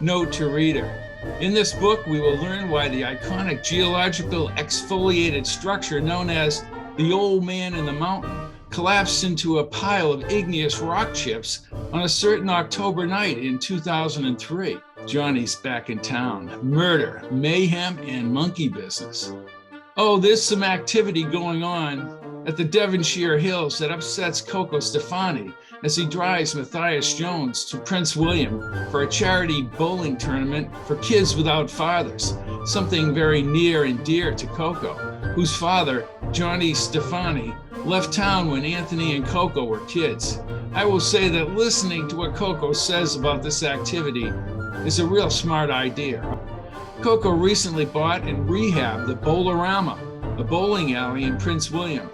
Note to reader. In this book, we will learn why the iconic geological exfoliated structure known as the Old Man in the Mountain collapsed into a pile of igneous rock chips on a certain October night in 2003. Johnny's back in town. Murder, mayhem, and monkey business. Oh, there's some activity going on at the Devonshire Hills that upsets Coco Stefani as he drives Matthias Jones to Prince William for a charity bowling tournament for kids without fathers, something very near and dear to Coco, whose father, Johnny Stefani, left town when Anthony and Coco were kids. I will say that listening to what Coco says about this activity is a real smart idea. Coco recently bought and rehabbed the Bowlarama, a bowling alley in Prince William.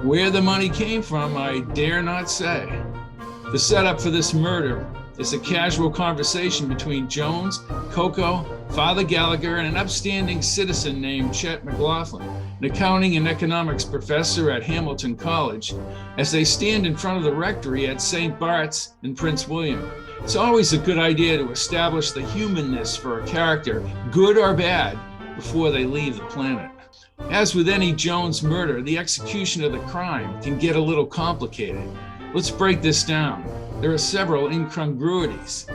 Where the money came from, I dare not say. The setup for this murder is a casual conversation between Jones, Coco, Father Gallagher, and an upstanding citizen named Chet McLaughlin, an accounting and economics professor at Hamilton College, as they stand in front of the rectory at St. Bart's in Prince William. It's always a good idea to establish the humanness for a character, good or bad, before they leave the planet. As with any Jones murder, the execution of the crime can get a little complicated. Let's break this down. There are several incongruities.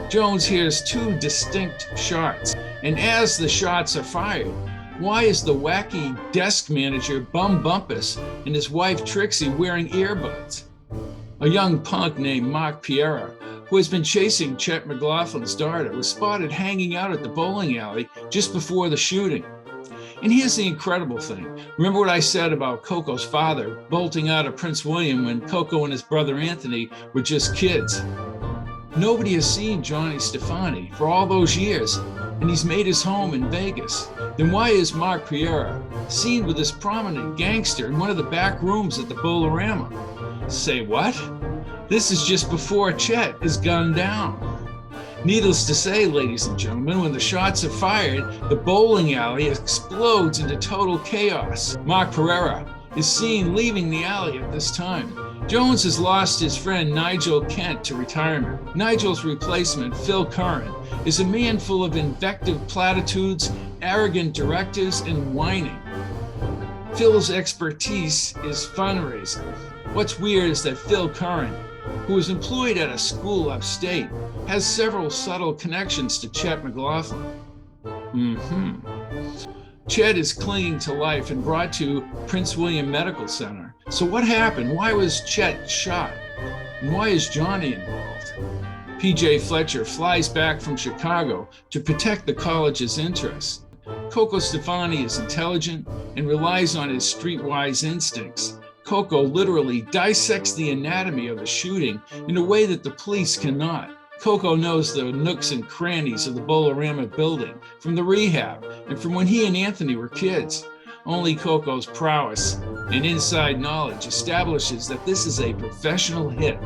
Jones hears two distinct shots, and as the shots are fired, why is the wacky desk manager Bum Bumpus and his wife Trixie wearing earbuds? A young punk named Mark Pereira, who has been chasing Chet McLaughlin's daughter, was spotted hanging out at the bowling alley just before the shooting. And here's the incredible thing. Remember what I said about Coco's father bolting out of Prince William when Coco and his brother Anthony were just kids? Nobody has seen Johnny Stefani for all those years, and he's made his home in Vegas. Then why is Mark Pereira seen with this prominent gangster in one of the back rooms at the Bowlarama? Say what? This is just before Chet is gunned down. Needless to say, ladies and gentlemen, when the shots are fired, the bowling alley explodes into total chaos. Mark Pereira is seen leaving the alley at this time. Jones has lost his friend Nigel Kent to retirement. Nigel's replacement, Phil Curran, is a man full of invective platitudes, arrogant directives, and whining. Phil's expertise is fundraising. What's weird is that Phil Curran, who is employed at a school upstate, has several subtle connections to Chet McLaughlin. Chet is clinging to life and brought to Prince William Medical Center. So what happened? Why was Chet shot? And why is Johnny involved? PJ Fletcher flies back from Chicago to protect the college's interests. Coco Stefani is intelligent and relies on his streetwise instincts. Coco literally dissects the anatomy of the shooting in a way that the police cannot. Coco knows the nooks and crannies of the Bowlarama building from the rehab and from when he and Anthony were kids. Only Coco's prowess and inside knowledge establishes that this is a professional hit.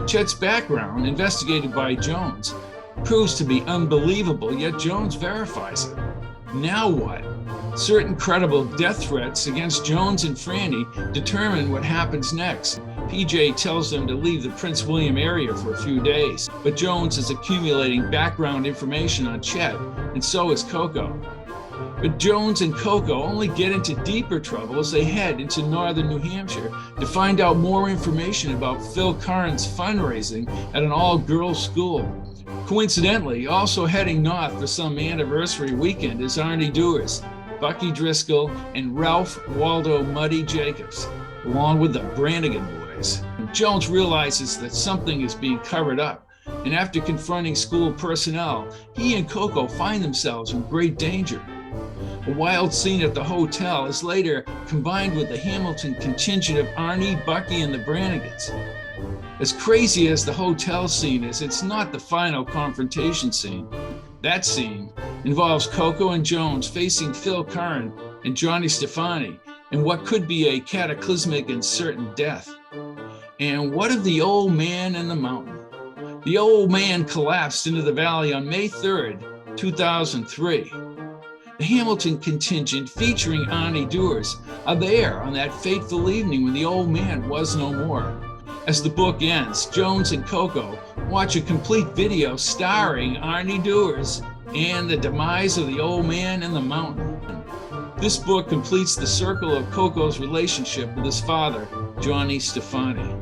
Chet's background, investigated by Jones, proves to be unbelievable, yet Jones verifies it. Now what? Certain credible death threats against Jones and Frannie determine what happens next. PJ tells them to leave the Prince William area for a few days, but Jones is accumulating background information on Chet, and so is Coco. But Jones and Coco only get into deeper trouble as they head into northern New Hampshire to find out more information about Phil Curran's fundraising at an all-girls school. Coincidentally, also heading north for some anniversary weekend is Arnie Dewars, Bucky Driscoll, and Ralph Waldo Muddy Jacobs, along with the Brannigan boys. Jones realizes that something is being covered up, and after confronting school personnel, he and Coco find themselves in great danger. A wild scene at the hotel is later combined with the Hamilton contingent of Arnie, Bucky, and the Brannigans. As crazy as the hotel scene is, it's not the final confrontation scene. That scene involves Coco and Jones facing Phil Curran and Johnny Stefani in what could be a cataclysmic and certain death. And what of the old man in the mountain? The old man collapsed into the valley on May 3rd, 2003. The Hamilton contingent featuring Arnie Dewars are there on that fateful evening when the old man was no more. As the book ends, Jones and Coco Watch a complete video starring Arnie Dewars and the demise of the old man in the mountain. This book completes the circle of Coco's relationship with his father, Johnny Stefani.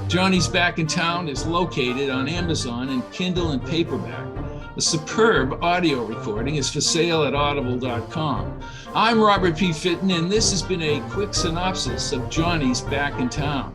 Johnny's Back in Town is located on Amazon in Kindle and paperback. A superb audio recording is for sale at audible.com. I'm Robert P. Fitton, and this has been a quick synopsis of Johnny's Back in Town.